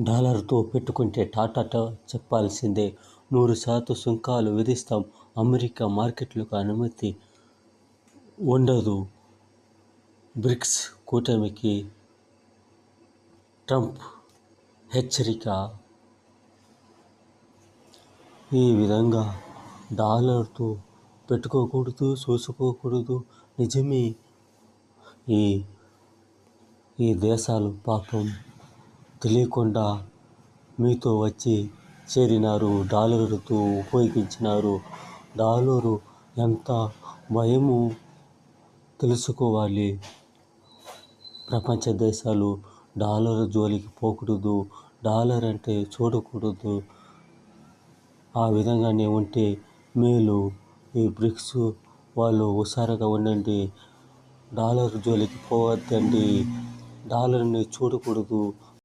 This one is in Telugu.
డాలర్తో పెట్టుకుంటే టాటా చెప్పాల్సిందే. 100% సుంకాలు విధిస్తాం. అమెరికా మార్కెట్లకు అనుమతి ఉండదు. బ్రిక్స్ కూటమికి ట్రంప్ హెచ్చరిక. ఈ విధంగా డాలర్తో పెట్టుకోకూడదు, చూసుకోకూడదు. నిజమే. ఈ దేశాలు పాపం తెలియకుండా మీతో వచ్చి చేరినారు. డాలర్తో ఉపయోగించినారు. డాలరు ఎంత భయమో తెలుసుకోవాలి. ప్రపంచ దేశాలు డాలర్ జోలికి పోకూడదు. డాలర్ అంటే చూడకూడదు. ఆ విధంగానే ఉంటే మేలు. ఈ బ్రిక్స్ వాళ్ళు హుషారుగా ఉండండి. డాలర్ జోలికి పోవద్దండి. డాలర్ని చూడకూడదు.